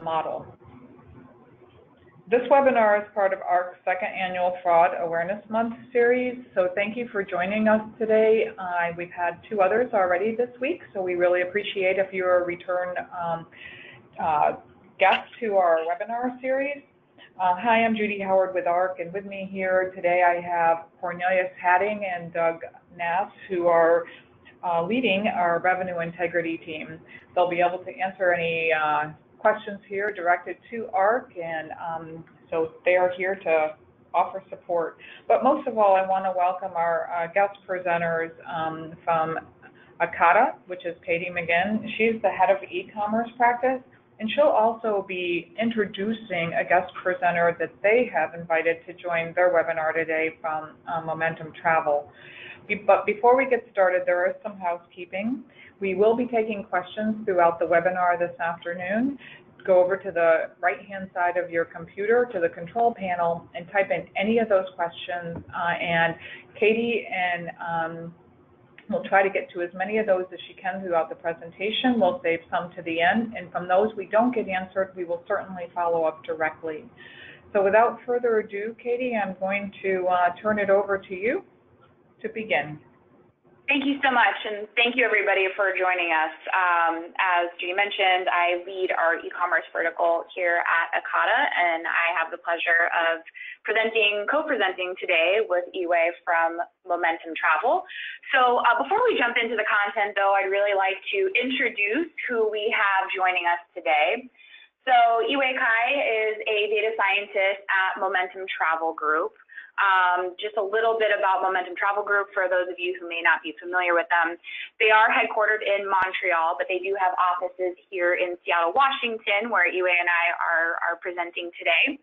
model. This webinar is part of ARC's second annual Fraud Awareness Month series, so thank you for joining us today. We've had 2 others already this week, so we really appreciate if you're a return guest to our webinar series. Hi, I'm Judy Howard with ARC, and with me here today I have Cornelius Hadding and Doug Nass, who are leading our revenue integrity team. They'll be able to answer any questions here directed to ARC, and so they are here to offer support. But most of all, I want to welcome our guest presenters from Ekata, which is Katie McGinn. She's the head of e-commerce practice, and she'll also be introducing a guest presenter that they have invited to join their webinar today from Momentum Travel. But before we get started, there is some housekeeping. We will be taking questions throughout the webinar this afternoon. Go over to the right-hand side of your computer to the control panel and type in any of those questions, and Katie and we'll try to get to as many of those as she can throughout the presentation. We'll save some to the end, and from those we don't get answered, we will certainly follow up directly. So without further ado, Katie, I'm going to turn it over to you to begin. Thank you so much, and thank you everybody for joining us. As Judy mentioned, I lead our e-commerce vertical here at Ekata, and I have the pleasure of co-presenting today with Yiwei from Momentum Travel. So before we jump into the content, though, I'd really like to introduce who we have joining us today. So Yiwei Cai is a data scientist at Momentum Travel Group. Just a little bit about Momentum Travel Group for those of you who may not be familiar with them. They are headquartered in Montreal, but they do have offices here in Seattle, Washington, where Yiwei and I are presenting today.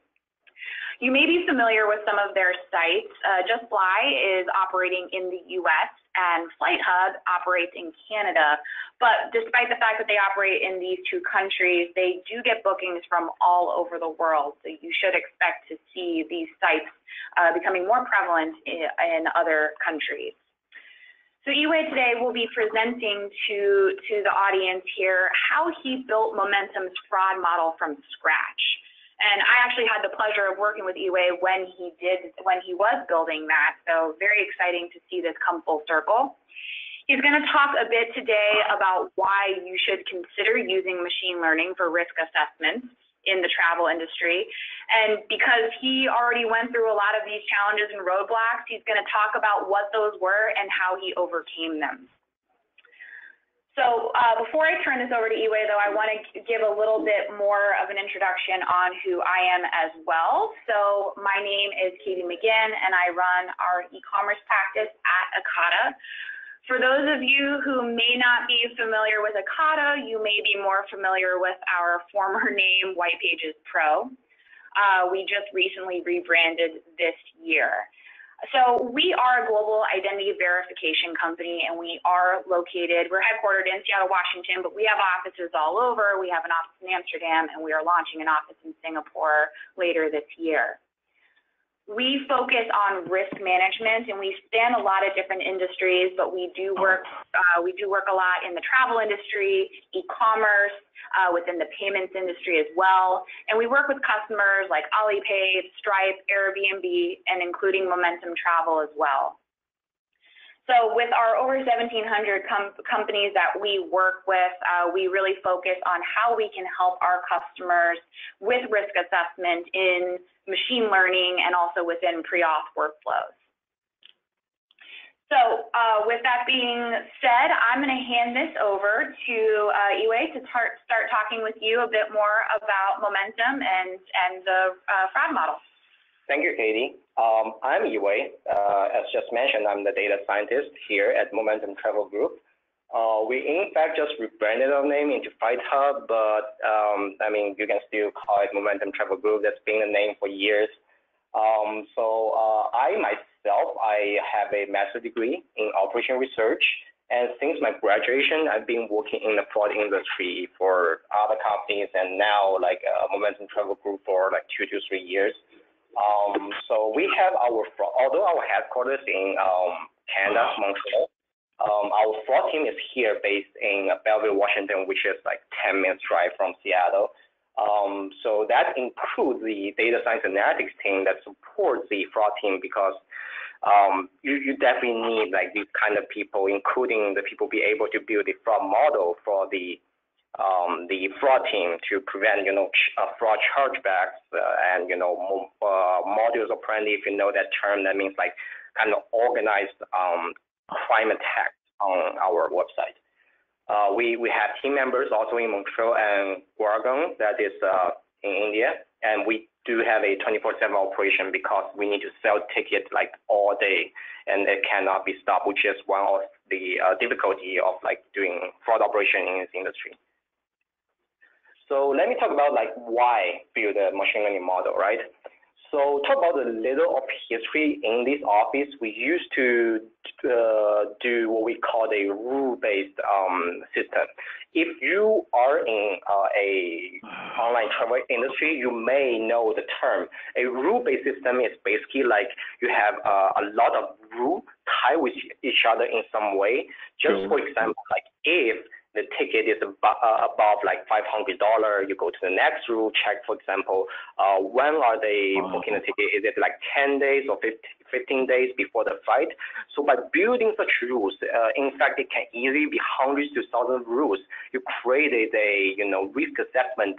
You may be familiar with some of their sites. JustFly is operating in the US, and FlightHub operates in Canada. But despite the fact that they operate in these 2 countries, they do get bookings from all over the world. So you should expect to see these sites becoming more prevalent in other countries. So Yiwei today will be presenting to the audience here how he built Momentum's fraud model from scratch. And I actually had the pleasure of working with Yiwei when he was building that. So very exciting to see this come full circle. He's going to talk a bit today about why you should consider using machine learning for risk assessments in the travel industry. And because he already went through a lot of these challenges and roadblocks, he's going to talk about what those were and how he overcame them. So before I turn this over to Yiwei, though, I want to give a little bit more of an introduction on who I am as well. So my name is Katie McGinn, and I run our e-commerce practice at Ekata. For those of you who may not be familiar with Ekata, you may be more familiar with our former name, White Pages Pro. We just recently rebranded this year. So we are a global identity verification company, and we're headquartered in Seattle, Washington, but we have offices all over. We have an office in Amsterdam, and we are launching an office in Singapore later this year. We focus on risk management, and we span a lot of different industries, but we do work a lot in the travel industry, e-commerce, within the payments industry as well. And we work with customers like Alipay, Stripe, Airbnb, and including Momentum Travel as well. So with our over 1,700 companies that we work with, we really focus on how we can help our customers with risk assessment in machine learning and also within pre-auth workflows. So with that being said, I'm going to hand this over to Yiwei to start talking with you a bit more about Momentum and the fraud model. Thank you, Katie. I'm Yiwei. As just mentioned, I'm the data scientist here at Momentum Travel Group. We in fact just rebranded our name into FlightHub, but I mean, you can still call it Momentum Travel Group. That's been the name for years. I have a master's degree in operation research, and since my graduation, I've been working in the fraud industry for other companies, and now like Momentum Travel Group for like 2 to 3 years. So we have although our headquarters in Canada, Montreal, our fraud team is here based in Belleville, Washington, which is like 10 minutes drive from Seattle. So that includes the data science analytics team that supports the fraud team, because you definitely need like these kind of people, including the people be able to build the fraud model for the fraud team to prevent, fraud chargebacks and, modus operandi. If you know that term, that means like kind of organized crime attacks on our website. We have team members also in Montreal and Guangdong, that is in India, and we do have a 24/7 operation because we need to sell tickets like all day, and it cannot be stopped, which is one of the difficulty of like doing fraud operation in this industry. So let me talk about like why build a machine learning model, right? So talk about a little of history. In this office, we used to do what we call a rule-based system. If you are in a online travel industry, you may know the term. A rule-based system is basically like you have a lot of rules tied with each other in some way. Just for example, like if the ticket is above like $500, you go to the next rule, check, for example, when are they booking the ticket? Is it like 10 days or 15 days before the flight? So by building such rules, in fact, it can easily be hundreds to thousands of rules. You created a risk assessment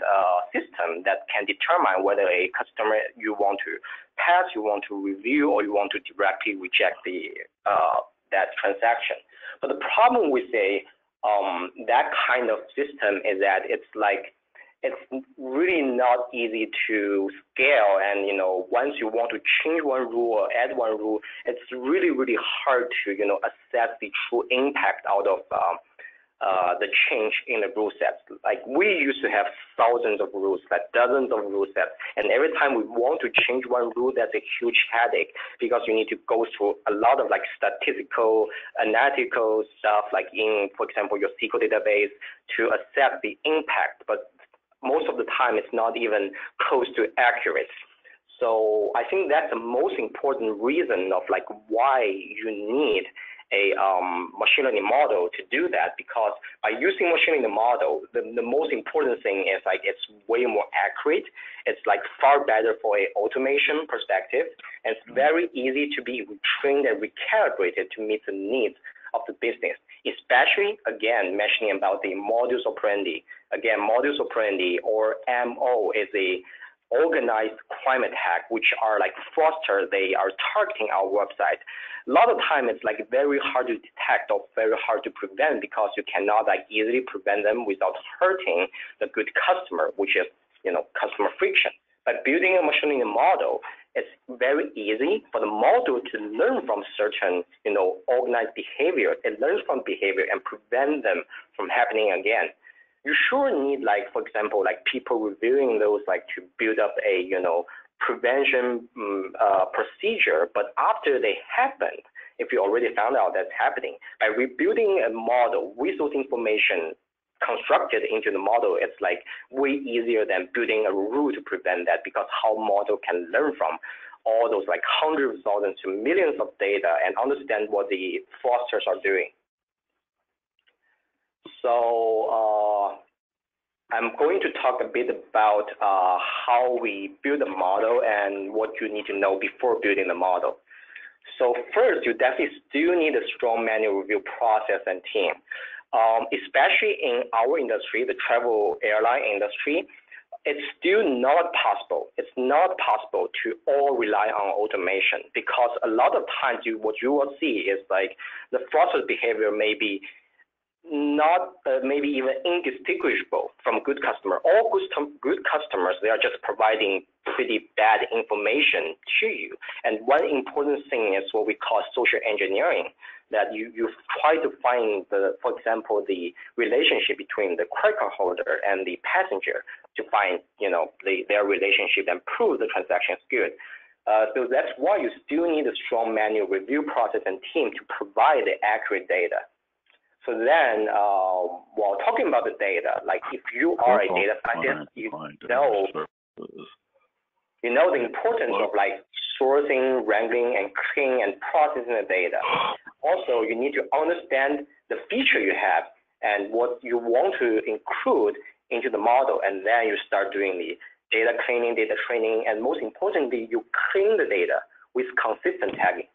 system that can determine whether a customer you want to pass, you want to review, or you want to directly reject that transaction. But the problem with that kind of system is that it's really not easy to scale, and once you want to change one rule or add one rule, it's really, really hard to assess the true impact out of the change in the rule sets. Like we used to have thousands of rules, like dozens of rule sets, and every time we want to change one rule, that's a huge headache because you need to go through a lot of like statistical, analytical stuff, like in, for example, your SQL database to assess the impact. But most of the time, it's not even close to accurate. So I think that's the most important reason of like why you need a machine learning model to do that, because by using machine learning model, the most important thing is like it's way more accurate. It's like far better for a automation perspective, and it's very easy to be retrained and recalibrated to meet the needs of the business, especially, again, mentioning about the modus operandi. Again, modus operandi, or MO, is a organized crime attack, which are like fraudsters. They are targeting our website. A lot of time it's like very hard to detect or very hard to prevent, because you cannot like easily prevent them without hurting the good customer, which is customer friction. By building a machine learning model, it's very easy for the model to learn from certain organized behavior. It learns from behavior and prevent them from happening again. You sure need, like, for example, like people reviewing those, like to build up a, prevention procedure. But after they happen, if you already found out that's happening, by rebuilding a model with those information constructed into the model, it's like way easier than building a rule to prevent that, because how model can learn from all those like hundreds of thousands to millions of data and understand what the fraudsters are doing. So I'm going to talk a bit about how we build a model and what you need to know before building the model. So first, you definitely still need a strong manual review process and team. Especially in our industry, the travel airline industry, it's still not possible. It's not possible to all rely on automation, because a lot of times what you will see is like the fraudster behavior may be not maybe even indistinguishable from good customer. All good customers, they are just providing pretty bad information to you. And one important thing is what we call social engineering, that you try to find for example, the relationship between the credit card holder and the passenger to find, their relationship and prove the transaction is good. So that's why you still need a strong manual review process and team to provide the accurate data. So then, while talking about the data, like if you are a data scientist, you know the importance of like sourcing, wrangling, and cleaning and processing the data. Also, you need to understand the feature you have and what you want to include into the model, and then you start doing the data cleaning, data training, and most importantly, you clean the data with consistent tagging.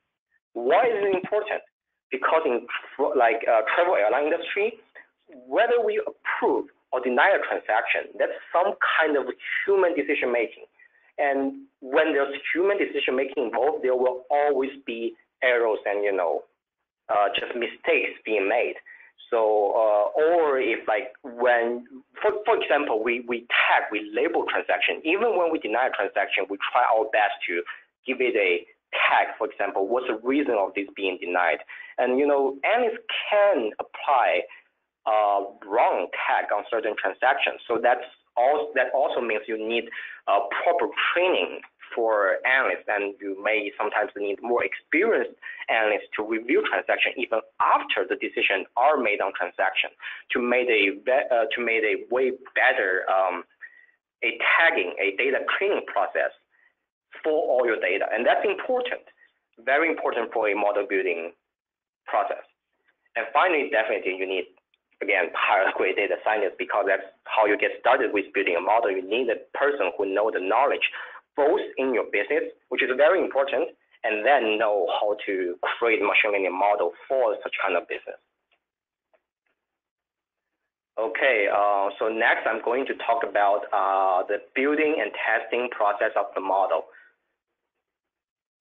Why is it important? Because in travel airline industry, whether we approve or deny a transaction, that's some kind of human decision making. And when there's human decision making involved, there will always be errors and just mistakes being made. So or if when for example we tag, we label transaction, even when we deny a transaction, we try our best to give it a tag. For example, what's the reason of this being denied? And analysts can apply wrong tag on certain transactions. So that also means you need proper training for analysts, and you may sometimes need more experienced analysts to review transaction even after the decisions are made on transaction to make a way better a tagging, a data cleaning process for all your data. And that's important, very important for a model building process. And finally, definitely you need, again, hire a great data scientist, because that's how you get started with building a model. You need a person who knows the knowledge both in your business, which is very important, and then know how to create machine learning model for such kind of business. Okay, so next I'm going to talk about the building and testing process of the model.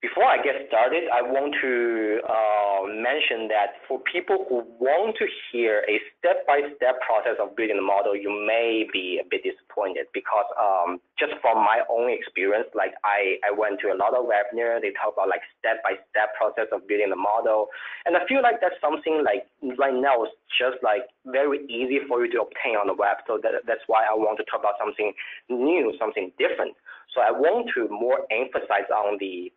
Before I get started, I want to mention that for people who want to hear a step-by-step process of building a model, you may be a bit disappointed, because just from my own experience, I went to a lot of webinars, they talk about step-by-step process of building the model. And I feel like that's something right now is just very easy for you to obtain on the web. So that's why I want to talk about something new, something different. So I want to more emphasize on the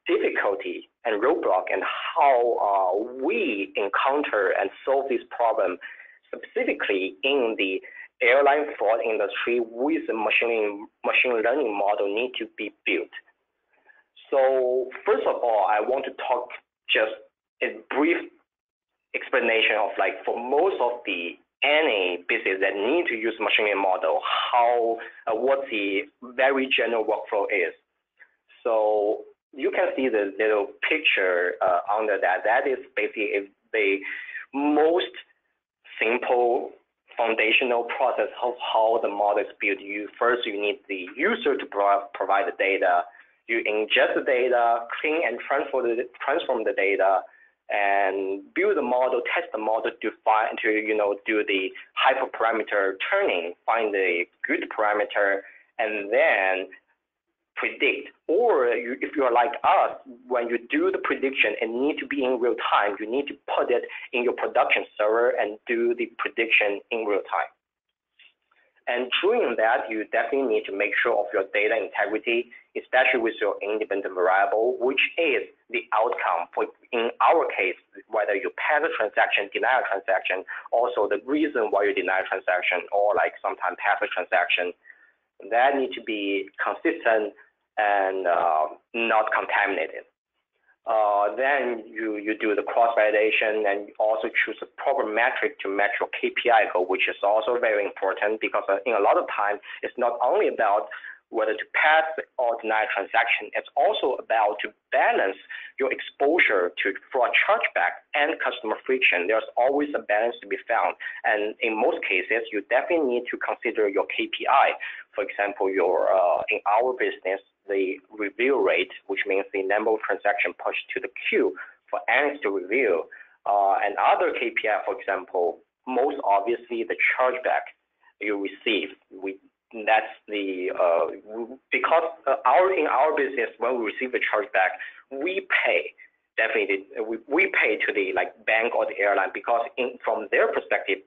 difficulty and roadblock and how we encounter and solve this problem specifically in the airline fraud industry with a machine learning model need to be built. So first of all, I want to talk just a brief explanation of for most of any business that need to use machine learning model, what the very general workflow is. So you can see the little picture under that. That is basically the most simple foundational process of how the model is built. First, you need the user to provide the data. You ingest the data, clean and transform the data, and build the model, test the model to do the hyperparameter turning, find the good parameter, and then predict. Or if you're like us, when you do the prediction and need to be in real time, you need to put it in your production server and do the prediction in real time. And during that, you definitely need to make sure of your data integrity, especially with your independent variable, which is the outcome for, in our case, whether you pass a transaction, deny a transaction, also the reason why you deny a transaction, or sometimes pass a transaction. That need to be consistent and not contaminated. Then you do the cross-validation, and you also choose a proper metric to match your KPI goal, which is also very important, because in a lot of times, it's not only about whether to pass or deny a transaction, it's also about to balance your exposure to fraud chargeback and customer friction. There's always a balance to be found. And in most cases, you definitely need to consider your KPI. For example, in our business, the review rate, which means the number of transactions pushed to the queue for analysts to review, and other KPI, for example, most obviously the chargeback you receive. That's the because in our business, when we receive a chargeback, we pay definitely we pay to the bank or the airline, because from their perspective,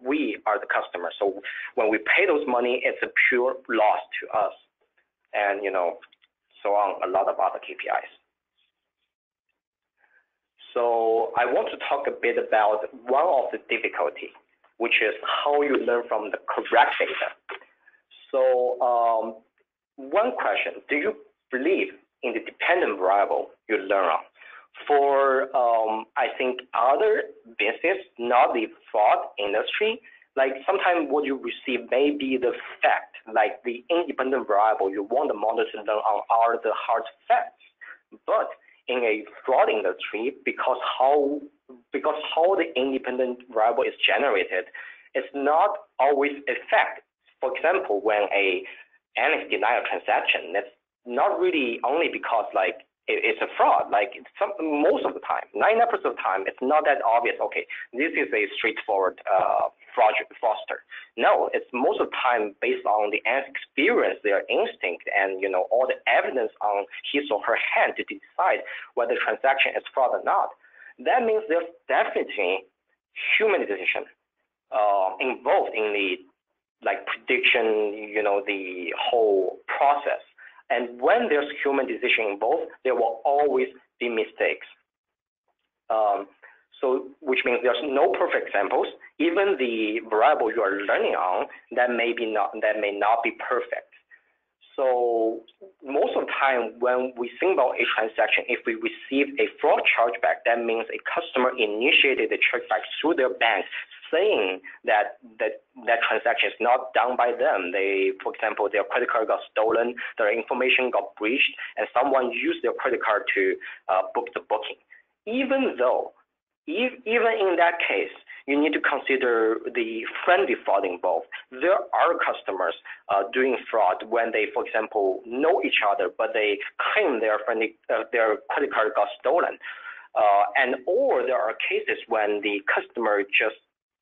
we are the customer. So when we pay those money, it's a pure loss to us, and so on, a lot of other KPIs. So I want to talk a bit about one of the difficulty, which is how you learn from the correct data. So one question, do you believe in the dependent variable you learn on? For, I think, other business, not the fraud industry, Like sometimes what you receive may be the fact, like the independent variable you want the model to learn on are the hard facts. But in a fraud industry, because how the independent variable is generated, it's not always a fact. For example, when a analyst denies a transaction, that's not really only because like it's a fraud. Like most of the time, 99% of the time, it's not that obvious. Okay, this is a straightforward fraudster. No, it's most of the time based on the analyst's experience, their instinct, and all the evidence on his or her hand to decide whether the transaction is fraud or not. That means there's definitely human decision involved in the prediction, the whole process. And when there's human decision involved, there will always be mistakes. So, which means there's no perfect examples. Even the variable you are learning on, that may not be perfect. So most of the time when we think about a transaction, if we receive a fraud chargeback, that means a customer initiated the chargeback through their bank, saying that transaction is not done by them. For example, their credit card got stolen, their information got breached, and someone used their credit card to book the booking. Even in that case, you need to consider the friendly fraud involved. There are customers doing fraud when they, for example, know each other, but they claim their credit card got stolen. Or there are cases when the customer just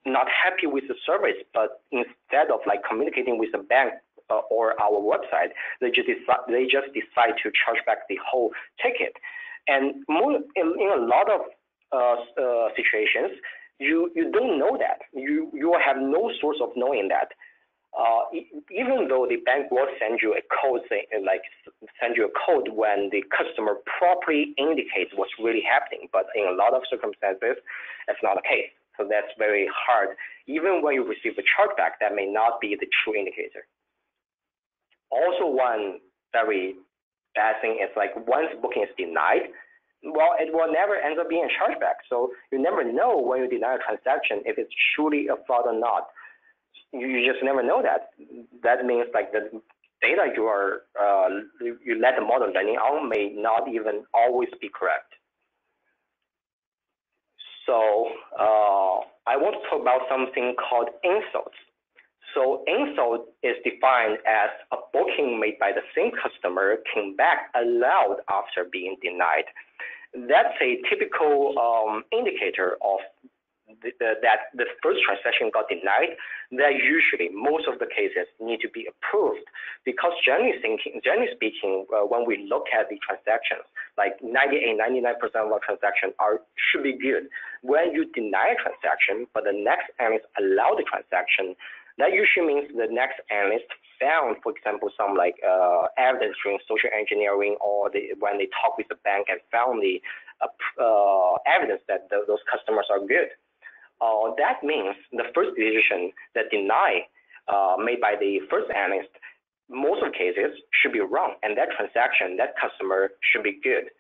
not happy with the service, but instead of communicating with the bank or our website, they just decide to charge back the whole ticket. And in a lot of situations, you don't know that. You have no source of knowing that. Even though the bank will send you a code, when the customer properly indicates what's really happening, but in a lot of circumstances, that's not the case. So that's very hard. Even when you receive a chargeback, that may not be the true indicator. Also, one very bad thing is once booking is denied, well, it will never end up being a chargeback. So you never know when you deny a transaction if it's truly a fraud or not. You just never know that. That means the data you let the model learning on may not even always be correct. So I want to talk about something called insults. So insult is defined as a booking made by the same customer came back allowed after being denied. That's a typical indicator of that the first transaction got denied. That usually most of the cases need to be approved, because generally speaking, when we look at the transactions, 99% of our transactions should be good. When you deny a transaction, but the next analyst allow the transaction, that usually means the next analyst found, for example, some evidence during social engineering, or when they talk with the bank and found the evidence that those customers are good. That means the first decision that deny made by the first analyst, most of the cases should be wrong, and that transaction, that customer should be good.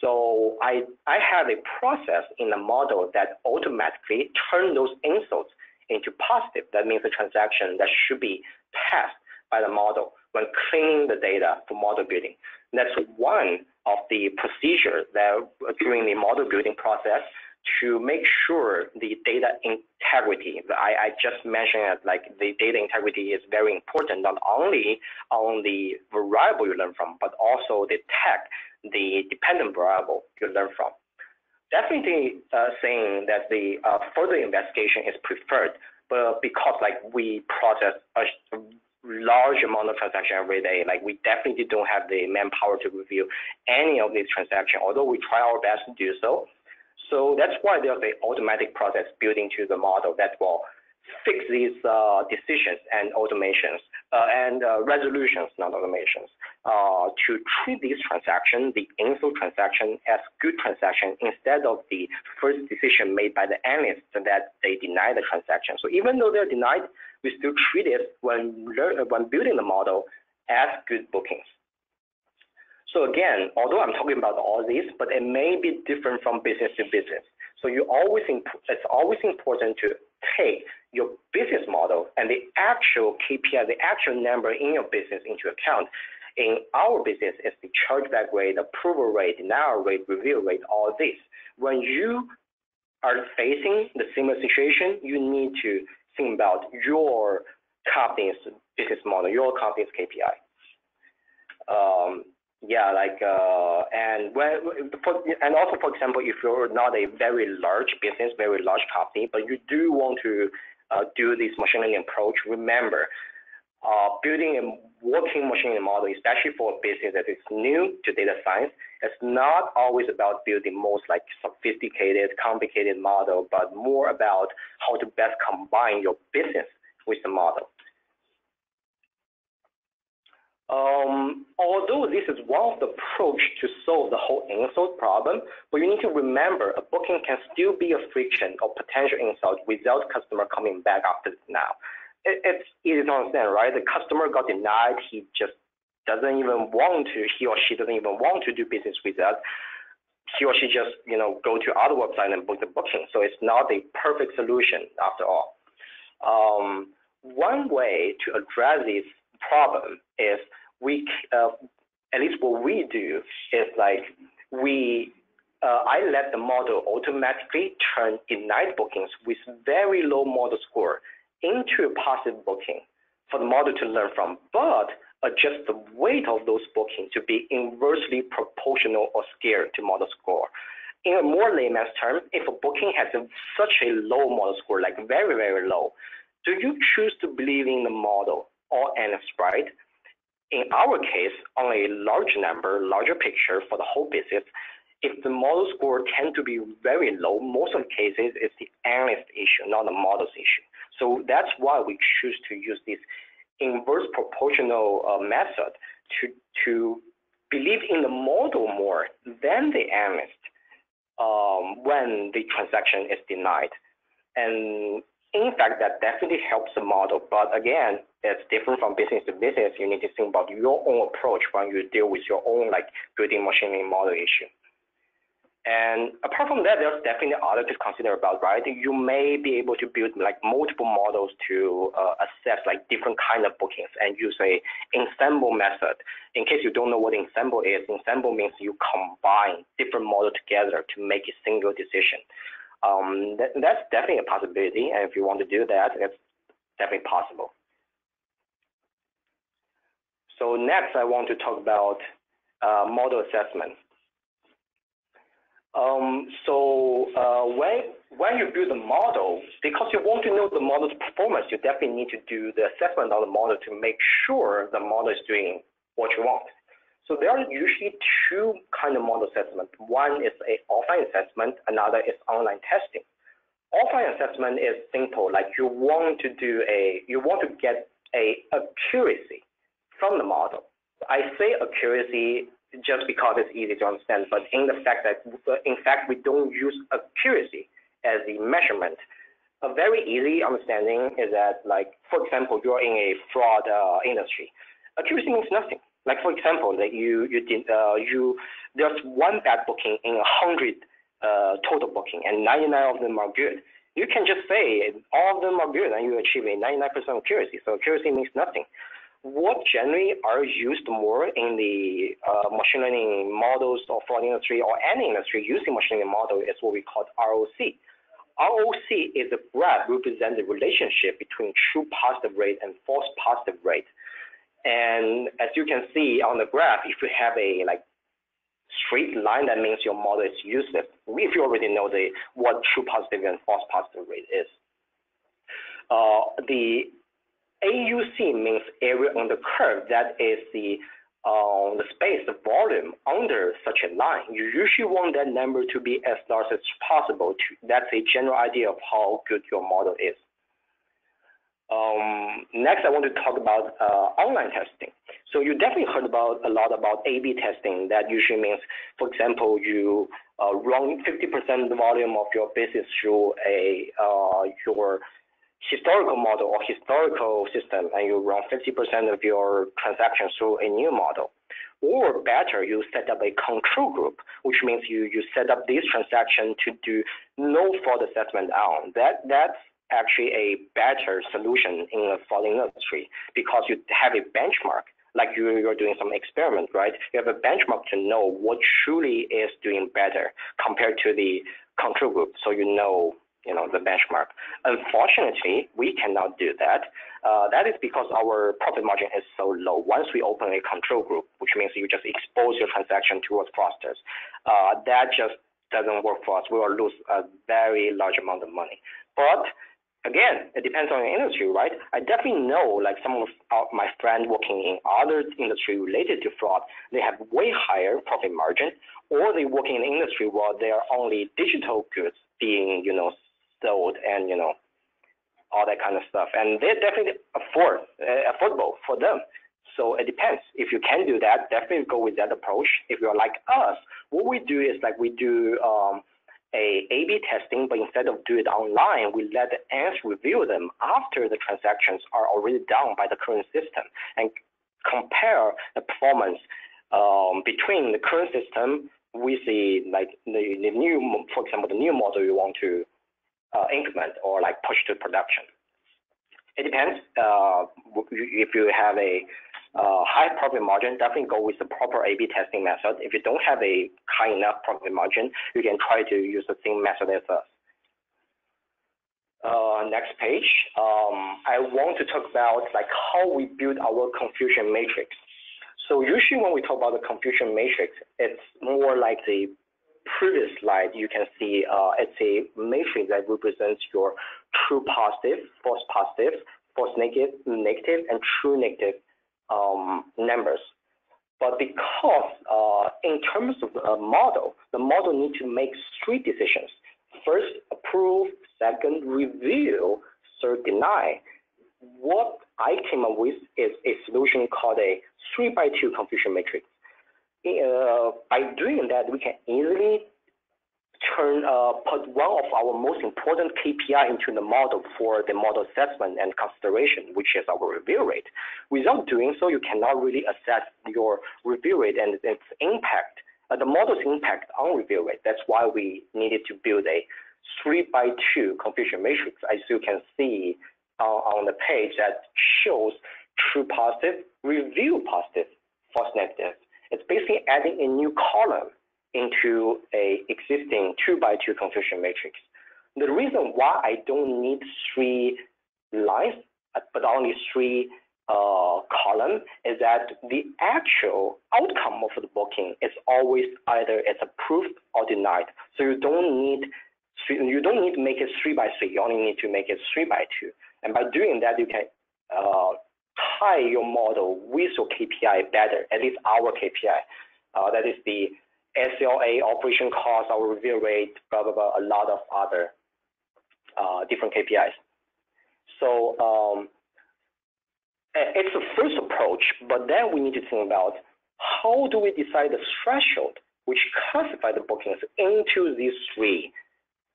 So I have a process in the model that automatically turn those insults into positive. That means the transaction that should be passed by the model when cleaning the data for model building. That's one of the procedures that during the model building process to make sure the data integrity. I just mentioned the data integrity is very important, not only on the variable you learn from, but also the tag, the dependent variable you learn from. Definitely saying that the further investigation is preferred, but because we process a large amount of transactions every day, we definitely don't have the manpower to review any of these transactions, although we try our best to do so. So that's why there's an automatic process built into the model that will fix these decisions and automations and resolutions, not automations, to treat these transactions, the insult transaction, as good transaction instead of the first decision made by the analyst that they deny the transaction. So even though they're denied, we still treat it when building the model as good bookings. So again, although I'm talking about all these, but it may be different from business to business. So it's always important to take your business model and the actual KPI, the actual number in your business into account. In our business, it's the chargeback rate, approval rate, denial rate, review rate, all this. When you are facing the similar situation, you need to think about your company's business model, your company's KPI. And also, for example, if you're not a very large business, very large company, but you do want to do this machine learning approach, remember, building a working machine learning model, especially for a business that is new to data science, it's not always about building most like sophisticated, complicated model, but more about how to best combine your business with the model. Although this is one of the approach to solve the whole insult problem, but you need to remember a booking can still be a friction or potential insult without customer coming back after the denial. It's easy to understand, right? The customer got denied, he just doesn't even want to, he or she doesn't even want to do business with us. He or she just, go to other website and book the booking. So it's not a perfect solution after all. One way to address this problem is at least what we do is like I let the model automatically turn denied bookings with very low model score into a positive booking for the model to learn from, but adjust the weight of those bookings to be inversely proportional or scared to model score. In a more layman's term, if a booking has such a low model score, like very, very low, do you choose to believe in the model or NFs, right? In our case, on a large number, larger picture for the whole business, if the model score tend to be very low, most of the cases it's the analyst issue, not the model's issue. So that's why we choose to use this inverse proportional method to believe in the model more than the analyst when the transaction is denied. And in fact, that definitely helps the model. But again, it's different from business to business. You need to think about your own approach when you deal with your own building machine learning model issue. And apart from that, there's definitely other to consider about, right? You may be able to build multiple models to assess different kind of bookings and use a ensemble method. In case you don't know what ensemble is, ensemble means you combine different models together to make a single decision. That's definitely a possibility, and if you want to do that, it's definitely possible. So next, I want to talk about model assessment. When you build a model, because you want to know the model's performance, you definitely need to do the assessment of the model to make sure the model is doing what you want. So there are usually two kinds of model assessment. One is an offline assessment, another is online testing. Offline assessment is simple, you want to get a accuracy from the model. I say accuracy just because it's easy to understand, but in fact we don't use accuracy as the measurement. A very easy understanding is that, for example, you're in a fraud industry. Accuracy means nothing. For example, that there's one bad booking in 100 total booking, and 99 of them are good. You can just say all of them are good, and you achieve a 99% accuracy. So accuracy means nothing. What generally are used more in the machine learning models of fraud industry or any industry using machine learning model is what we call ROC. ROC is a graph representing the relationship between true positive rate and false positive rate. And as you can see on the graph, if you have a straight line, that means your model is useless. If you already know what true positive and false positive rate is. The AUC means area on the curve. That is the space, the volume under such a line. You usually want that number to be as large as possible. That's a general idea of how good your model is. Next, I want to talk about online testing. So you definitely heard a lot about A/B testing. That usually means, for example, you run 50% of the volume of your business through your historical model or historical system, and you run 50% of your transactions through a new model. Or better, you set up a control group, which means you set up this transaction to do no fraud assessment on. That's actually a better solution in the fraud industry because you have a benchmark. Like you're doing some experiment, right? You have a benchmark to know what truly is doing better compared to the control group, so you know the benchmark. Unfortunately, we cannot do that. That is because our profit margin is so low. Once we open a control group, which means you just expose your transaction towards fraudsters, that just doesn't work for us. We will lose a very large amount of money. But again, it depends on the industry, right? I definitely know, like some of my friends working in other industry related to fraud, they have way higher profit margin, or they work in an industry where there are only digital goods being, sold and, all that kind of stuff. And they're definitely affordable for them. So it depends. If you can do that, definitely go with that approach. If you're like us, what we do is like we do A/B testing, but instead of do it online, we let the ants review them after the transactions are already done by the current system and compare the performance between the current system. We see like the new, for example, the new model you want to implement or like push to production. It depends. If you have a high profit margin, definitely go with the proper A/B testing method. If you don't have a high enough profit margin, you can try to use the same method as us. Next page. I want to talk about like how we build our confusion matrix. So usually when we talk about the confusion matrix, it's more like the previous slide. You can see it's a matrix that represents your true positive, false positive, false negative, and true negative numbers. But because in terms of the model needs to make 3 decisions. First, approve. Second, review. Third, deny. What I came up with is a solution called a 3x2 confusion matrix. By doing that, we can easily put one of our most important KPI into the model for the model assessment and consideration, which is our review rate. Without doing so, you cannot really assess your review rate and its impact, the model's impact on review rate. That's why we needed to build a 3x2 confusion matrix, as you can see on the page that shows true positive, review positive, false negative. It's basically adding a new column into a existing 2x2 confusion matrix. The reason why I don't need 3 lines, but only 3 columns, is that the actual outcome of the booking is always either it's approved or denied. So you don't need to make it 3x3. You only need to make it 3x2. And by doing that, you can tie your model with your KPI better, at least our KPI. That is the SLA, operation cost, our review rate, blah, blah, blah, a lot of other different KPIs. So it's the first approach, but then we need to think about how do we decide the threshold which classify the bookings into these 3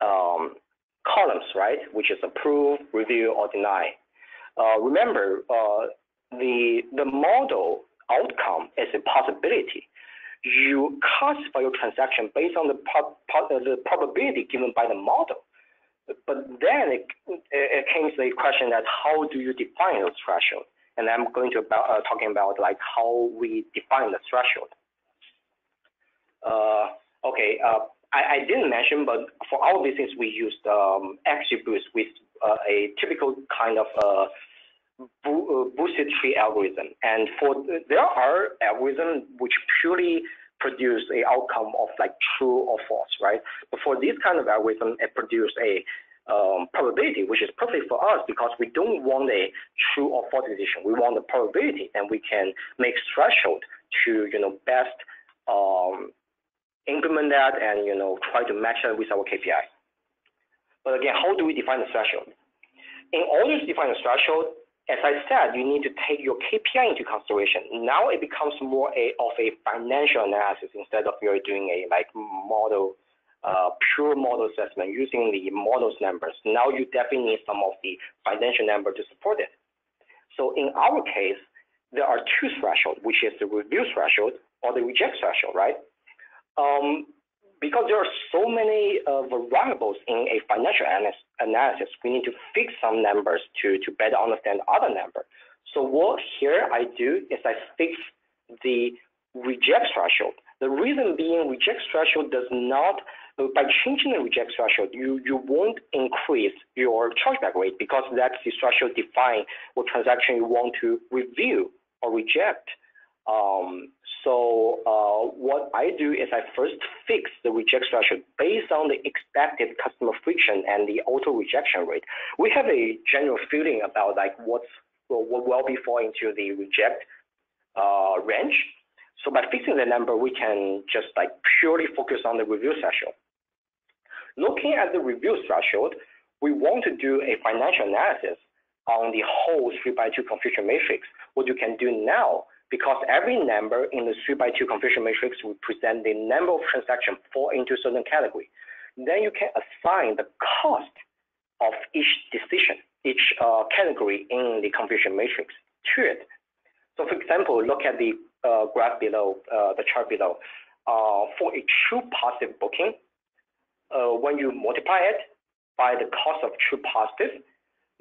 columns, right? Which is approve, review, or deny. Remember, the model outcome is a possibility. You classify your transaction based on the probability given by the model. But then it came to the question that how do you define those threshold? And I'm going to talking about like how we define the threshold. Okay, I didn't mention, but for our business we used XGBoost with a typical kind of boosted tree algorithm. And there are algorithms which purely produce a outcome of like true or false, right? But for this kind of algorithm, it produces a probability, which is perfect for us because we don't want a true or false decision. We want the probability, and we can make threshold to best implement that and try to match that with our KPI. But again, how do we define the threshold? In order to define the threshold, as I said, you need to take your KPI into consideration. Now it becomes more of a financial analysis instead of you're doing a model, pure model assessment using the model's numbers. Now you definitely need some of the financial number to support it. So in our case, there are 2 thresholds, which is the review threshold or the reject threshold, right? because there are so many variables in a financial analysis, we need to fix some numbers to better understand other numbers. So what here I do is I fix the reject threshold. The reason being reject threshold does not, by changing the reject threshold, you won't increase your chargeback rate because that's the threshold define what transaction you want to review or reject. What I do is I first fix the reject threshold based on the expected customer friction and the auto rejection rate. We have a general feeling about like what will be fall into the reject range. So by fixing the number, we can just like purely focus on the review threshold. Looking at the review threshold, we want to do a financial analysis on the whole 3x2 confusion matrix. What you can do now, because every number in the 3x2 confusion matrix will present the number of transactions fall into a certain category. Then you can assign the cost of each decision, each category in the confusion matrix to it. So for example, look at the graph below, the chart below. For a true positive booking, when you multiply it by the cost of true positive,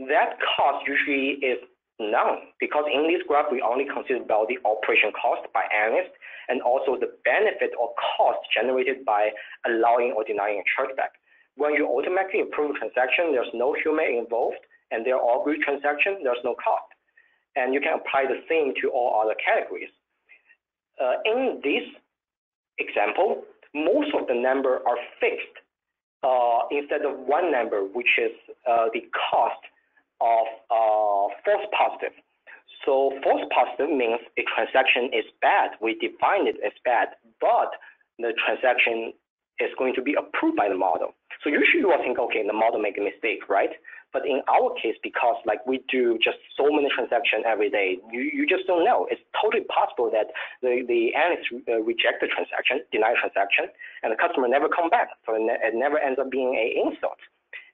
that cost usually is none, because in this graph, we only consider about the operation cost by analyst and also the benefit or cost generated by allowing or denying a chargeback. When you automatically approve a transaction, there's no human involved, and they're all good transactions, there's no cost. And you can apply the same to all other categories. In this example, most of the numbers are fixed instead of one number, which is the cost of false positive. So false positive means a transaction is bad. We define it as bad, but the transaction is going to be approved by the model. So usually you will think, okay, the model made a mistake, right? But in our case, because like we do just so many transactions every day, you just don't know. It's totally possible that the analyst reject the transaction, deny transaction, and the customer never come back. So it never ends up being an insult.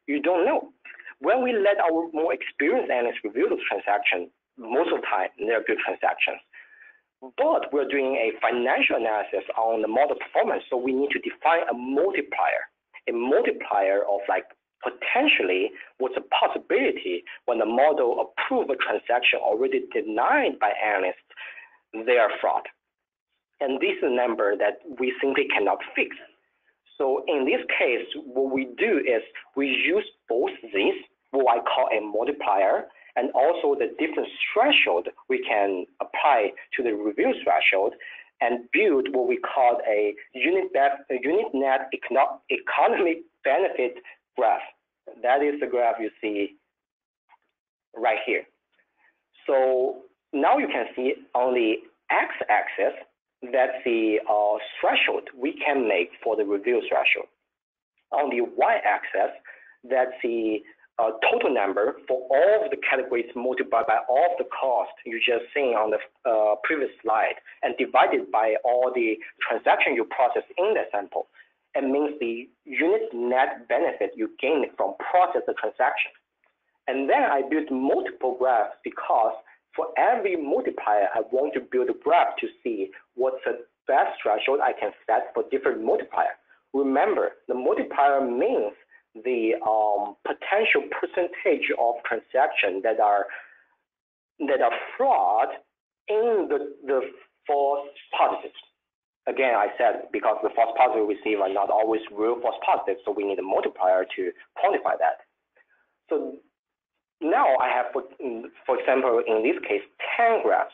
You don't know. When we let our more experienced analysts review those transactions, most of the time, they're good transactions. But we're doing a financial analysis on the model performance, so we need to define a multiplier of like potentially what's a possibility when the model approves a transaction already denied by analysts, they are fraud. And this is a number that we simply cannot fix. So in this case, what we do is we use both these, what I call a multiplier, and also the different threshold we can apply to the review threshold, and build what we call a unit net economic benefit graph. That is the graph you see right here. So now you can see on the x-axis, that's the threshold we can make for the review threshold. On the y-axis, that's the total number for all of the categories multiplied by all of the cost you just seen on the previous slide and divided by all the transactions you process in the sample. It means the unit net benefit you gain from process the transaction. And then I built multiple graphs because for every multiplier, I want to build a graph to see what's the best threshold I can set for different multiplier. Remember, the multiplier means the potential percentage of transactions that are fraud in the false positives. Again, I said because the false positive we receive are not always real false positives, so we need a multiplier to quantify that. So now I have, for example, in this case, 10 graphs,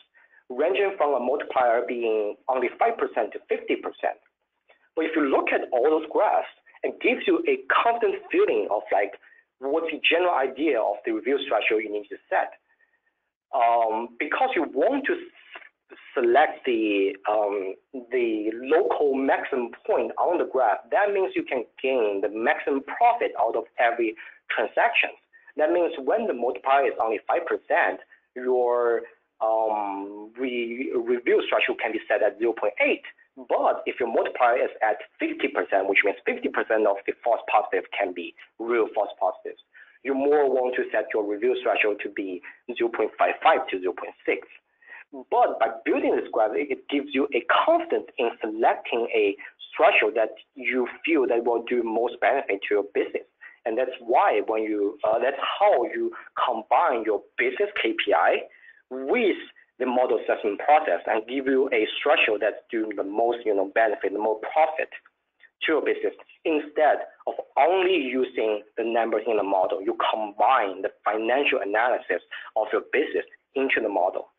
ranging from a multiplier being only 5% to 50%. But if you look at all those graphs, it gives you a confident feeling of like what's the general idea of the review threshold you need to set. Because you want to select the local maximum point on the graph, that means you can gain the maximum profit out of every transaction. That means when the multiplier is only 5%, your review threshold can be set at 0.8. But if your multiplier is at 50%, which means 50% of the false positive can be real false positives, you more want to set your review threshold to be 0.55 to 0.6. But by building this graph, it gives you a confidence in selecting a threshold that you feel that will do most benefit to your business. And that's why when you, that's how you combine your business KPI with the model assessment process and give you a threshold that's doing the most, benefit, the most profit to your business. Instead of only using the numbers in the model, you combine the financial analysis of your business into the model.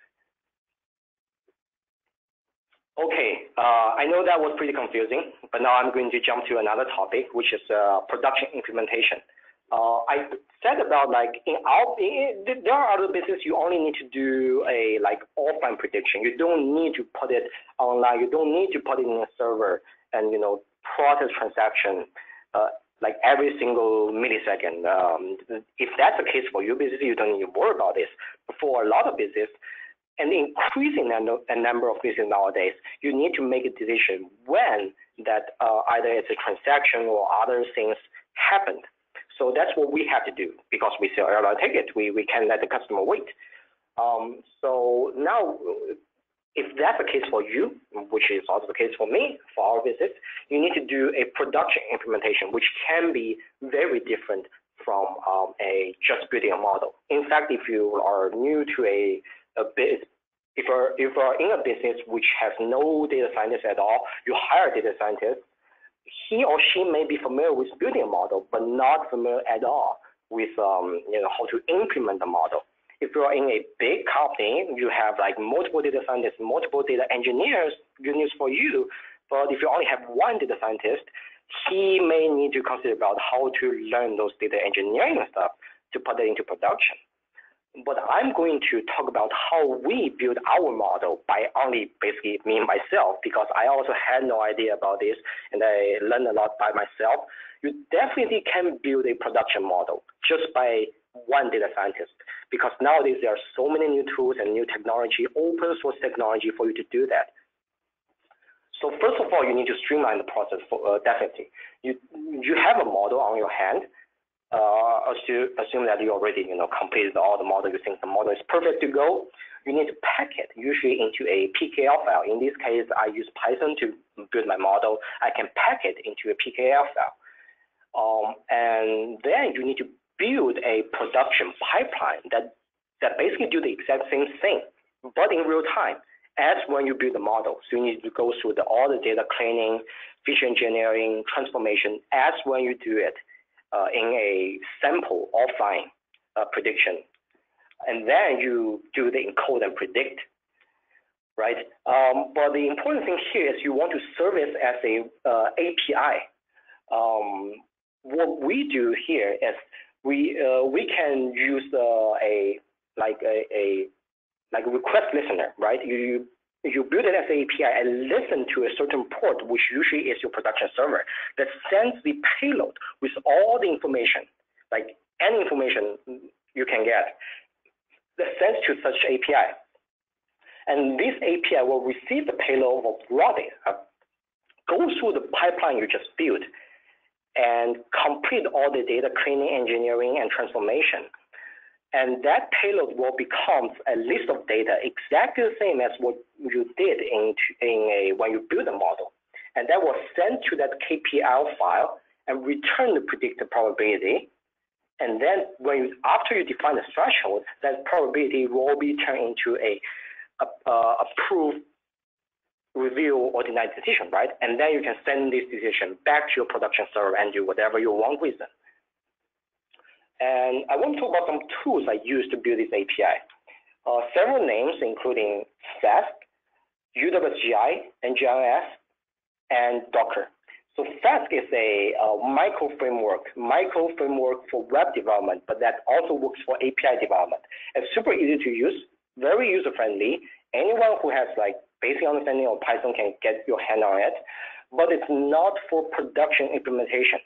Okay, I know that was pretty confusing, but now I'm going to jump to another topic, which is production implementation. I said about there are other business you only need to do a offline prediction. You don't need to put it online. You don't need to put it in a server and process transaction every single millisecond. If that's the case for your business, you don't need to worry about this. But for a lot of business, and increasing the number of business nowadays, you need to make a decision when that either it's a transaction or other things happened. So that's what we have to do because we sell airline tickets. We can't let the customer wait. So now, if that's the case for you, which is also the case for me, for our business, you need to do a production implementation, which can be very different from just building a model. In fact, if you are new to if you're in a business which has no data scientist at all, you hire a data scientist. He or she may be familiar with building a model, but not familiar at all with how to implement the model. If you're in a big company, you have multiple data scientists, multiple data engineers, good news for you. But if you only have one data scientist, he may need to consider about how to learn those data engineering stuff to put it into production. But I'm going to talk about how we build our model by only basically me and myself, because I also had no idea about this and I learned a lot by myself. You definitely can build a production model just by one data scientist, because nowadays there are so many new tools and new technology, open source technology for you to do that. So first of all, you need to streamline the process definitely. You have a model on your hand. Assume that you already completed all the model. You think the model is perfect to go. You need to pack it usually into a PKL file. In this case, I use Python to build my model. I can pack it into a PKL file, and then you need to build a production pipeline that basically do the exact same thing, but in real time as when you build the model. So you need to go through all the data cleaning, feature engineering, transformation as when you do it. In a sample offline prediction, and then you do the encode and predict, right? But the important thing here is you want to service as a API. What we do here is we can use a request listener, right? You build it as an API and listen to a certain port, which usually is your production server, that sends the payload with all the information, any information you can get, that sends to such API. And this API will receive the payload of raw data, go through the pipeline you just built, and complete all the data cleaning, engineering, and transformation. And that payload will become a list of data exactly the same as what you did when you build a model. And that will send to that KPI file and return the predicted probability. And then after you define the threshold, that probability will be turned into a approved, review, or denied decision, right? And then you can send this decision back to your production server and do whatever you want with them. And I want to talk about some tools I use to build this API. Several names, including Flask, UWGI, NGIS, and Docker. So Flask is a micro framework for web development, but that also works for API development. It's super easy to use, very user-friendly. Anyone who has basic understanding of Python can get your hand on it, but it's not for production implementation.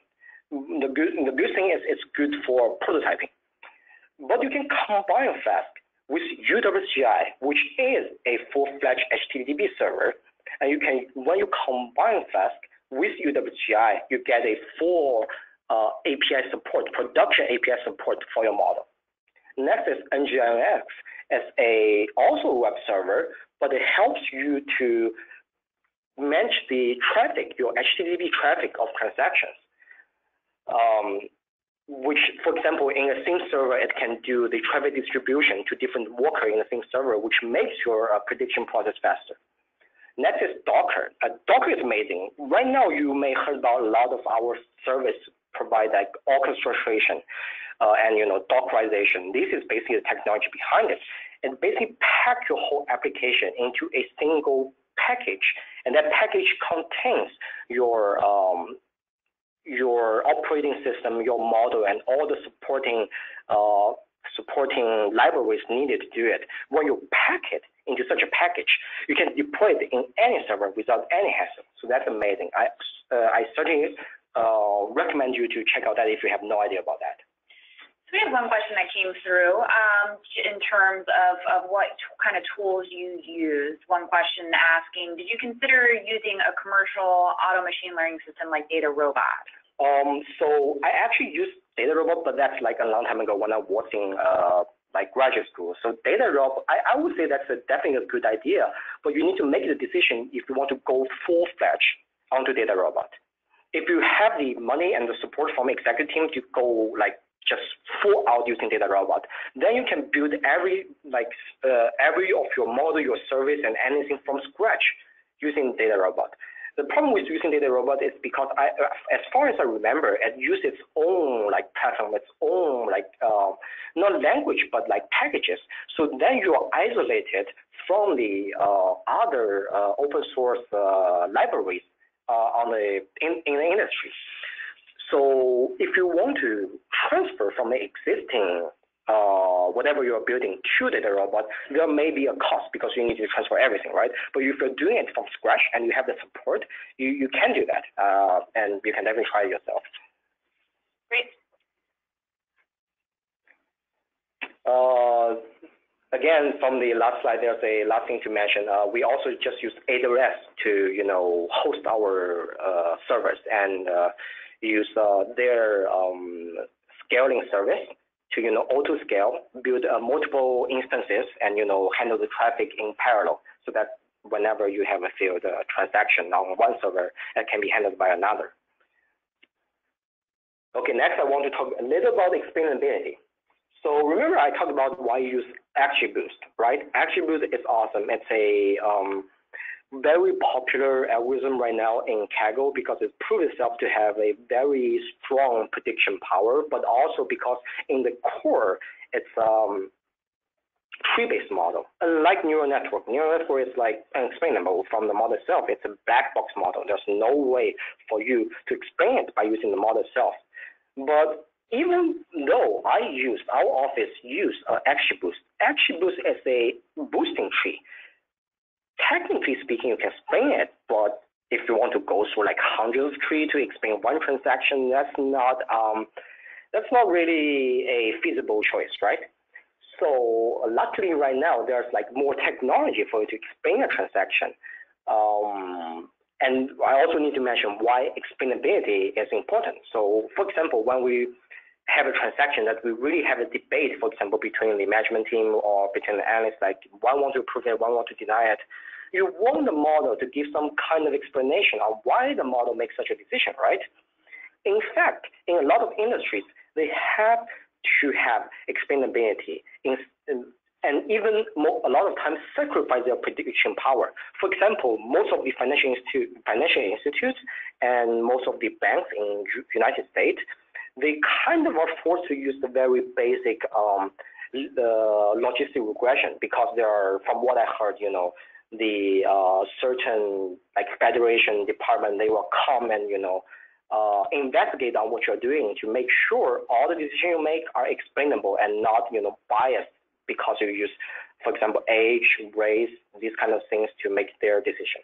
The good thing is it's good for prototyping. But you can combine Flask with UWGI, which is a full-fledged HTTP server. And when you combine Flask with UWGI, you get a full API support, production API support for your model. Next is NGIS as also a web server, but it helps you to manage the traffic, your HTTP traffic of transactions. Which, for example, in a same server, it can do the traffic distribution to different workers in the same server, which makes your prediction process faster. Next is Docker. Docker is amazing. Right now, you may heard about a lot of our service provide like orchestration and Dockerization. This is basically the technology behind it. And basically pack your whole application into a single package, and that package contains your operating system, your model, and all the supporting libraries needed to do it. When you pack it into such a package, you can deploy it in any server without any hassle. So that's amazing. I certainly recommend you to check out that if you have no idea about that. So we have one question that came through in terms of what kind of tools you use. One question asking, did you consider using a commercial auto machine learning system like DataRobot? So I actually used DataRobot, but that's like a long time ago when I was in like graduate school. So DataRobot, I would say that's definitely a good idea, but you need to make the decision if you want to go full-fledged onto DataRobot. If you have the money and the support from executive team to go like just full out using DataRobot, then you can build every of your model, your service, and anything from scratch using DataRobot. The problem with using DataRobot is because as far as I remember, it uses its own like platform, its own like not language but like packages. So then you are isolated from the other open source libraries in the industry. So if you want to transfer from the existing whatever you're building to DataRobot, there may be a cost because you need to transfer everything, right? But if you're doing it from scratch and you have the support, you can do that, and you can definitely try it yourself. Great. Again, from the last slide, there's a last thing to mention. We also just use AWS to host our servers and use their scaling service to auto scale, build multiple instances, and handle the traffic in parallel, so that whenever you have a failed transaction on one server, it can be handled by another. Okay, next I want to talk a little about explainability. So remember I talked about why you use XGBoost, right? XGBoost is awesome. It's a very popular algorithm right now in Kaggle because it proved itself to have a very strong prediction power, but also because in the core, it's tree-based model. Unlike neural network is like unexplainable from the model itself. It's a black box model. There's no way for you to explain it by using the model itself. But even though our office use XGBoost is a boosting tree. Technically speaking, you can explain it, but if you want to go through like hundreds of trees to explain one transaction, that's not really a feasible choice, right? So luckily right now, there's like more technology for you to explain a transaction. And I also need to mention why explainability is important. So for example, when we have a transaction that we really have a debate, for example, between the management team or between the analysts, like one want to approve it, one want to deny it, you want the model to give some kind of explanation on why the model makes such a decision, right? In fact, in a lot of industries, they have to have explainability and even a lot of times sacrifice their prediction power. For example, most of the financial institutes and most of the banks in the United States, they kind of are forced to use the very basic logistic regression because there are, from what I heard, the certain like federation department, they will come and investigate on what you're doing to make sure all the decisions you make are explainable and not biased because you use, for example, age, race, these kind of things to make their decision.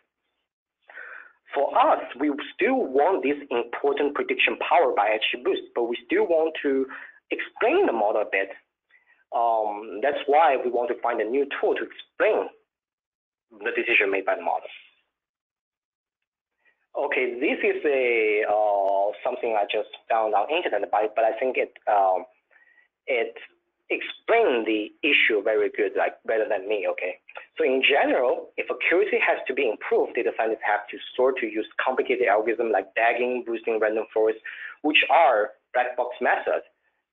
For us, we still want this important prediction power by XGBoost, but we still want to explain the model a bit. That's why we want to find a new tool to explain the decision made by the model. Okay, this is a something I just found on internet, but I think it explain the issue very good, like better than me, okay? So in general, if accuracy has to be improved, data scientists have to sort to use complicated algorithms like tagging, boosting, random forest, which are black box methods.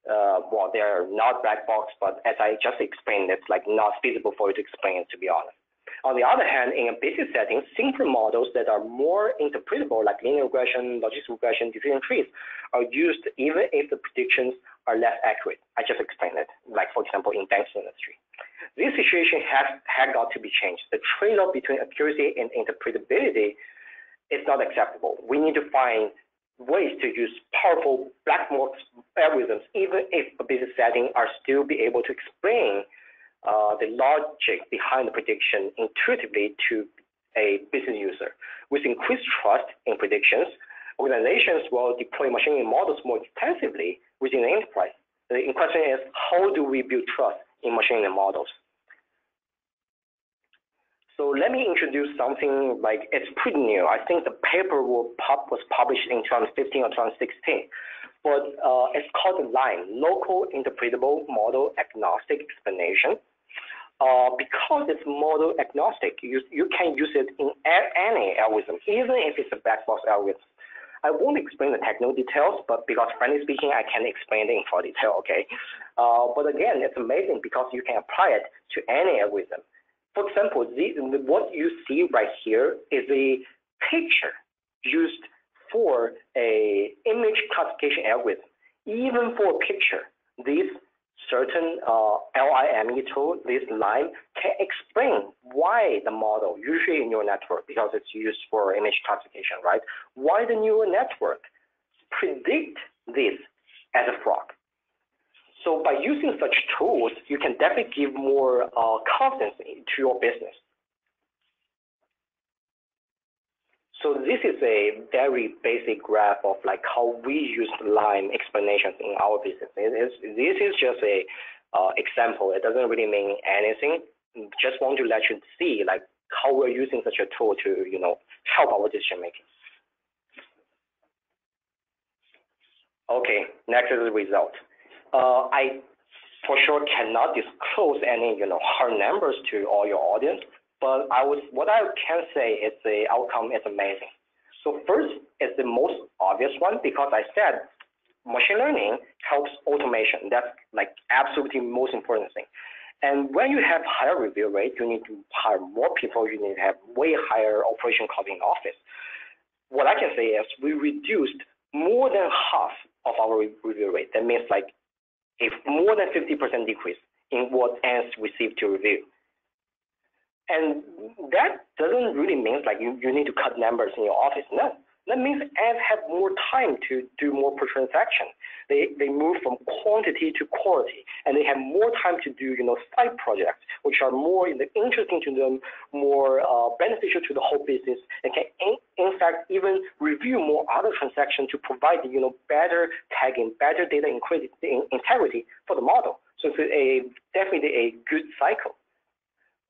Well, they're not black box, but as I just explained, it's like not feasible for you to explain it, to be honest. On the other hand, in a business setting, simpler models that are more interpretable, like linear regression, logistic regression, decision trees, are used even if the predictions are less accurate. I just explained it, like for example, in banks industry. This situation has got to be changed. The trade-off between accuracy and interpretability is not acceptable. We need to find ways to use powerful black box algorithms, even if a business setting are still be able to explain the logic behind the prediction intuitively to a business user. With increased trust in predictions, organizations will deploy machine learning models more extensively within the enterprise. The question is, how do we build trust in machine learning models? So let me introduce something like, it's pretty new. I think the paper was published in 2015 or 2016, but it's called the LIME, Local Interpretable Model-Agnostic Explanation. Because it's model agnostic, you can use it in any algorithm, even if it's a black box algorithm. I won't explain the technical details, but because frankly speaking, I can explain it in full detail, okay? But again, it's amazing because you can apply it to any algorithm. For example, what you see right here is a picture used for a image classification algorithm. Even for a picture, this certain LIME tool, this LIME, can explain why the model, usually in neural network, because it's used for image classification, right? Why the neural network predict this as a fraught. So by using such tools, you can definitely give more confidence to your business. So this is a very basic graph of like how we use LIME explanations in our business. This is just a example. It doesn't really mean anything. Just want to let you see like how we're using such a tool to help our decision making. Okay, next is the result. I for sure cannot disclose any hard numbers to all your audience. But what I can say is the outcome is amazing. So first is the most obvious one because I said machine learning helps automation. That's like absolutely most important thing. And when you have higher review rate, you need to hire more people. You need to have way higher operation cost in the office. What I can say is we reduced more than half of our review rate. That means like a more than 50% decrease in what ends received to review. And that doesn't really mean like you need to cut numbers in your office. No, that means ads have more time to do more per transaction. They move from quantity to quality, and they have more time to do side projects, which are more interesting to them, more beneficial to the whole business, and can in fact even review more other transactions to provide better tagging, better data integrity for the model. So it's definitely a good cycle.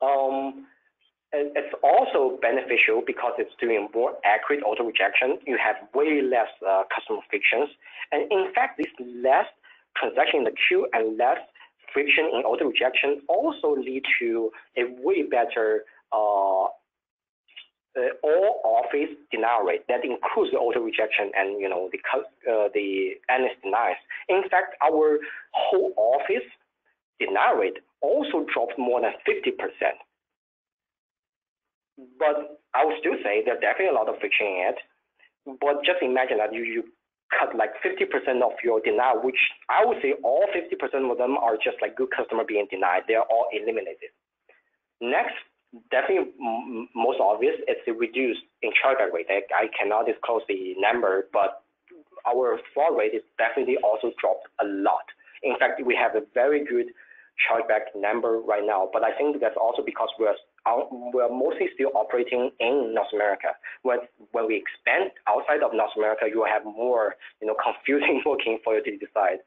And it's also beneficial because it's doing more accurate auto rejection. You have way less customer frictions. And in fact, this less transaction in the queue and less friction in auto rejection also lead to a way better all office denial rate that includes the auto rejection and the endless denials. In fact, our whole office denial rate also dropped more than 50%. But I would still say there's definitely a lot of friction in it. But just imagine that you cut like 50% of your denial, which I would say all 50% of them are just like good customer being denied. They are all eliminated. Next, definitely most obvious is the reduced in chargeback rate. I cannot disclose the number, but our fraud rate is definitely also dropped a lot. In fact, we have a very good chargeback number right now, but I think that's also because we're mostly still operating in North America. When we expand outside of North America, you will have more confusing working for you to decide.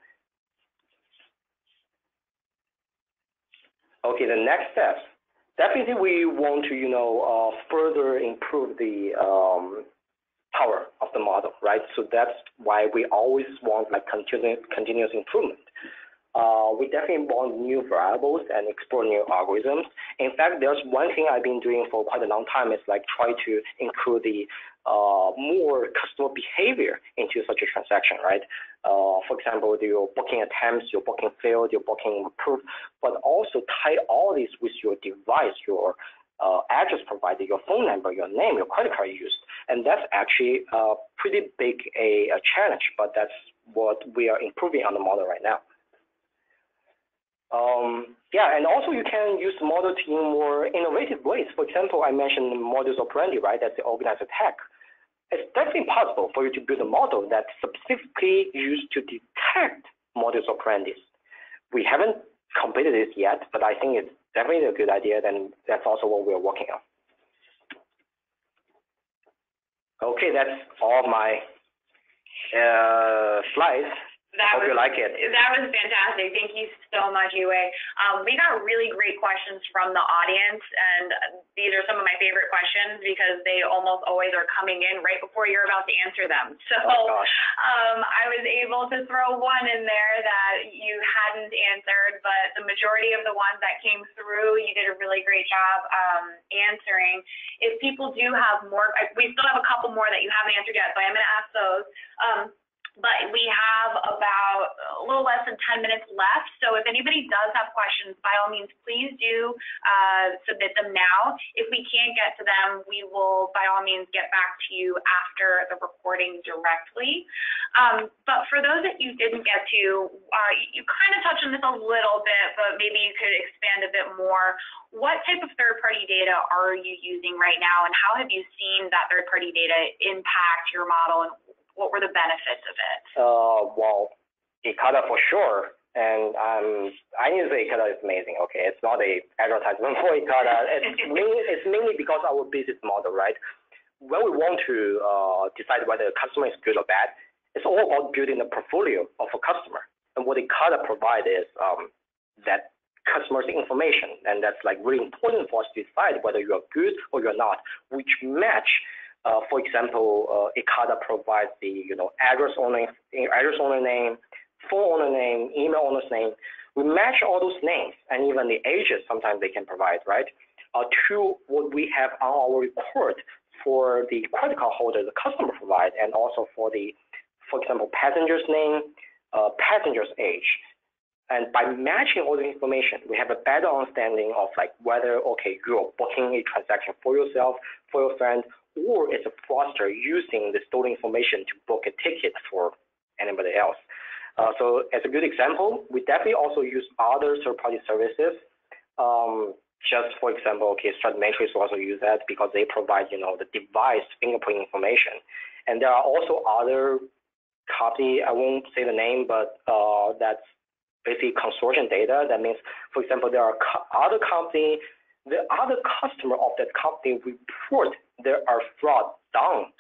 Okay, the next steps. Definitely, we want to further improve the power of the model, right? So that's why we always want like continuous improvement. we definitely want new variables and explore new algorithms. In fact, there's one thing I've been doing for quite a long time is like try to include the more customer behavior into such a transaction, right? For example, your booking attempts, your booking failed, your booking approved, but also tie all these with your device, your address provided, your phone number, your name, your credit card used. And that's actually pretty big a challenge, but that's what we are improving on the model right now. Yeah, and also you can use the model in more innovative ways. For example, I mentioned modus operandi, right? That's the organized attack. It's definitely possible for you to build a model that's specifically used to detect modus operandi. We haven't completed this yet, but I think it's definitely a good idea, and that's also what we're working on. Okay, that's all my slides. Hope you like it. That was fantastic. Thank you so much, Yiwei. We got really great questions from the audience, and these are some of my favorite questions because they almost always are coming in right before you're about to answer them. So I was able to throw one in there that you hadn't answered, but the majority of the ones that came through, you did a really great job answering. If people do have more, we still have a couple more that you haven't answered yet, so I'm going to ask those. But we have about a little less than 10 minutes left. So if anybody does have questions, by all means, please do submit them now. If we can't get to them, we will, by all means, get back to you after the recording directly. But for those that you didn't get to, you kind of touched on this a little bit, but maybe you could expand a bit more. What type of third-party data are you using right now, and how have you seen that third-party data impact your model, and what were the benefits of it? Well, Ekata for sure, and I need to say Ekata is amazing. Okay, it's not a advertisement for Ekata. It's mainly because our business model, right? When we want to decide whether a customer is good or bad, it's all about building a portfolio of a customer. And what Ekata provides is that customer's information, and that's like really important for us to decide whether you're good or you're not, which match. For example, Ekata provides the address owner name, phone owner name, email owner's name. We match all those names and even the ages sometimes they can provide, right? To what we have on our record for the credit card holder, the customer provide, and also for example, passenger's name, passenger's age. And by matching all the information, we have a better understanding of like whether, okay, you're booking a transaction for yourself, for your friend, or it's a fraudster using the stolen information to book a ticket for anybody else. So as a good example, we definitely also use other third-party services. Just for example, okay, Stratemetrics also use that because they provide, the device fingerprint information. And there are also other company, I won't say the name, but that's basically consortium data. That means, for example, there are other company, the other customer of that company report there are fraud done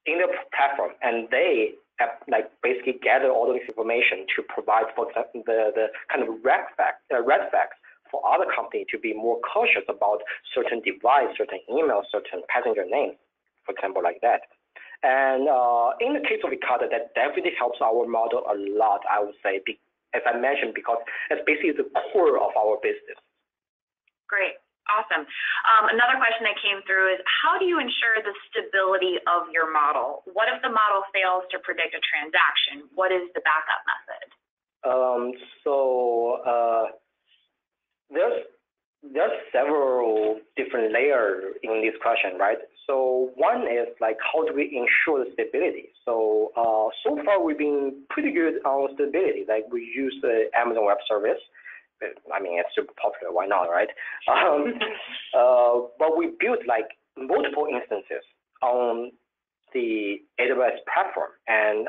in the platform, and they have like basically gather all this information to provide, for example, the kind of red flags for other company to be more cautious about certain device, certain email, certain passenger names, for example, like that. And in the case of Ekata, that definitely helps our model a lot, I would say, as I mentioned, because it's basically the core of our business. Great. Awesome. Another question that came through is, how do you ensure the stability of your model? What if the model fails to predict a transaction? What is the backup method? There's several different layers in this question, right? So one is like, how do we ensure the stability? So so far we've been pretty good on stability. Like we use the Amazon Web Service. I mean, it's super popular. Why not, right? But we built like multiple instances on the AWS platform, and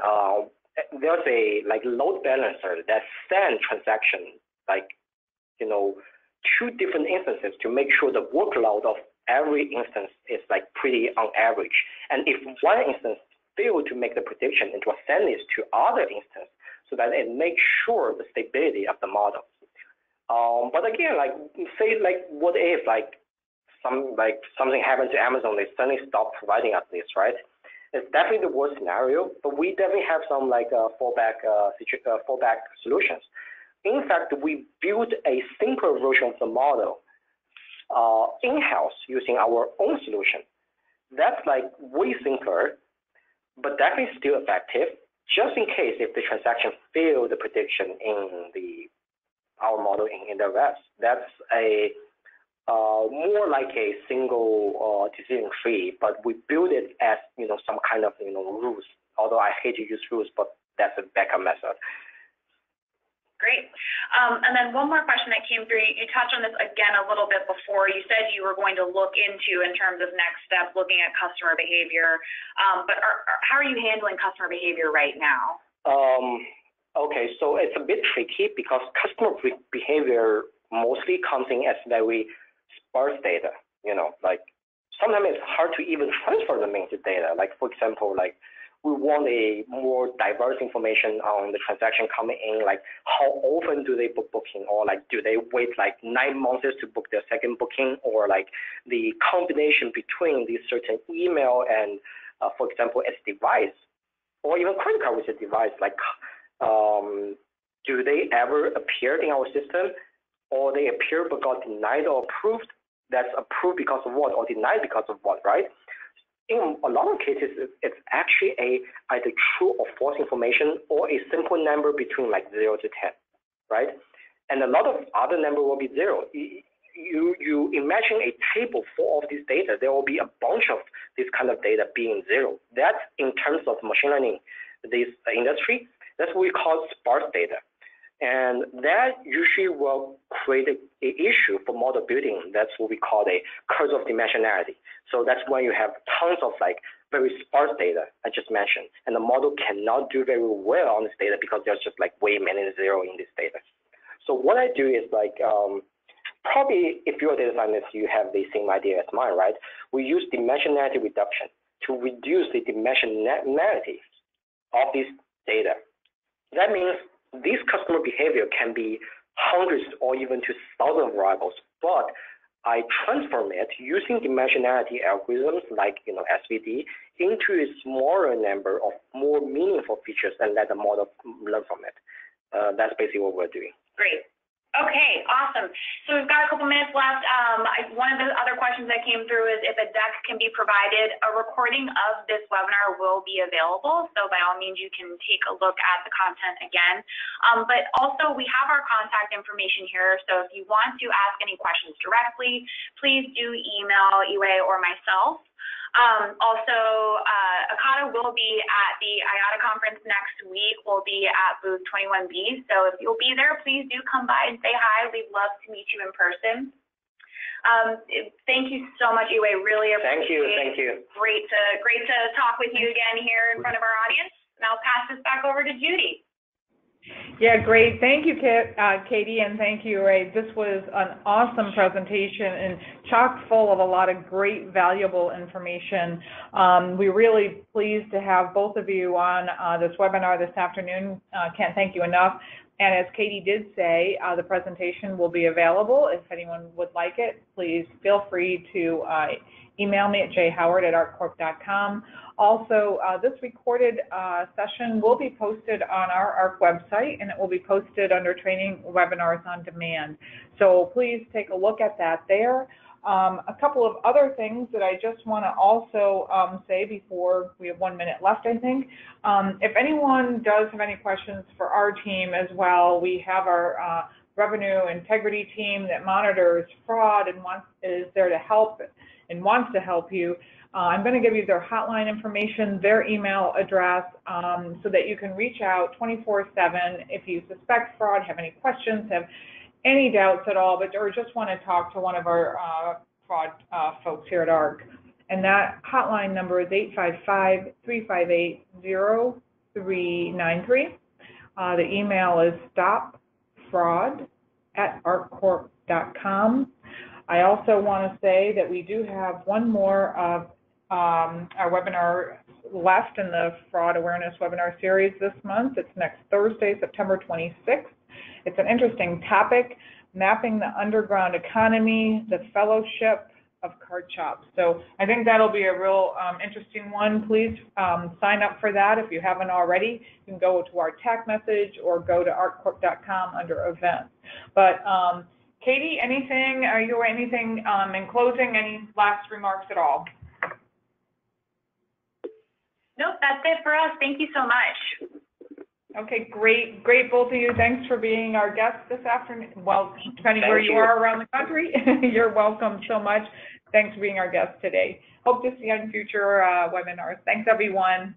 there's a like load balancer that sends transaction like two different instances to make sure the workload of every instance is like pretty on average. And if one instance failed to make the prediction, it will send this to other instance so that it makes sure the stability of the model. But again, like say like what if like something happened to Amazon, they suddenly stop providing us this, right? it's definitely the worst scenario, but we definitely have some like fallback solutions. In fact, we built a simpler version of the model in-house using our own solution. That's like way simpler, but definitely still effective, just in case if the transaction failed the prediction in our model in the rest. That's a more like a single decision tree, but we build it as some kind of rules. Although I hate to use rules, but that's a backup method. Great. And then one more question that came through. You touched on this again a little bit before. You said you were going to look into, in terms of next steps, looking at customer behavior. But how are you handling customer behavior right now? Okay, so it's a bit tricky because customer behavior mostly comes in as very sparse data. Like sometimes it's hard to even transfer them into data. Like for example, like we want a more diverse information on the transaction coming in, like how often do they book booking, or like do they wait like 9 months to book their second booking, or like the combination between these certain email and, for example, its device, or even credit card with a device, like do they ever appear in our system, or they appear but got denied or approved? That's approved because of what, or denied because of what, right? In a lot of cases, it's actually either true or false information, or a simple number between like 0 to 10, right? And a lot of other number will be 0. You imagine a table full of this data, there will be a bunch of this kind of data being 0. That's in terms of machine learning, this industry, that's what we call sparse data. And that usually will create an issue for model building. That's what we call a curse of dimensionality. So that's when you have tons of like very sparse data I just mentioned, and the model cannot do very well on this data because there's just like way many 0 in this data. So what I do is like, probably if you're a data scientist, you have the same idea as mine, right? We use dimensionality reduction to reduce the dimensionality of this data. That means this customer behavior can be hundreds or even to thousands of variables, but I transform it using dimensionality algorithms like SVD into a smaller number of more meaningful features and let the model learn from it. That's basically what we're doing. Great. Okay, awesome. So we've got a couple minutes left. One of the other questions that came through is if a deck can be provided. A recording of this webinar will be available, so by all means you can take a look at the content again. But also we have our contact information here, so if you want to ask any questions directly, please do email Yiwei or myself. Also, Ekata will be at the IATA conference next week. We'll be at booth 21B. So if you'll be there, please do come by and say hi. We'd love to meet you in person. Thank you so much, Yiwei. Really appreciate it. Thank you. Great to talk with you again here in front of our audience. And I'll pass this back over to Judy. Yeah, great. Thank you, Katie, and thank you, Ray. This was an awesome presentation and chock full of a lot of great, valuable information. We're really pleased to have both of you on this webinar this afternoon. Can't thank you enough. And as Katie did say, the presentation will be available. If anyone would like it, please feel free to email me at jhoward@arccorp.com. Also, this recorded session will be posted on our ARC website, and it will be posted under Training Webinars on Demand. So please take a look at that there. A couple of other things that I just want to also say before we have 1 minute left, I think. If anyone does have any questions for our team as well, we have our revenue integrity team that monitors fraud and is there to help and wants to help you. I'm going to give you their hotline information, their email address, so that you can reach out 24/7 if you suspect fraud, have any questions, have any doubts at all, or just want to talk to one of our fraud folks here at ARC. And that hotline number is 855-358-0393. The email is stopfraud@arccorp.com. I also want to say that we do have one more of our webinar left in the Fraud Awareness Webinar Series this month. It's next Thursday, September 26th. It's an interesting topic, mapping the underground economy, the fellowship card shops. So I think that'll be a real interesting one. Please sign up for that if you haven't already. You can go to our tech message or go to artcorp.com under events. But Katie, anything in closing, any last remarks at all? Nope, that's it for us. Thank you so much. Okay, great, both of you. Thanks for being our guests this afternoon. Well, depending where you are around the country, you're welcome so much. Thanks for being our guest today. Hope to see you on future webinars. Thanks, everyone.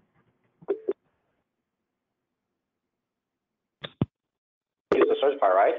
Use the search bar, right?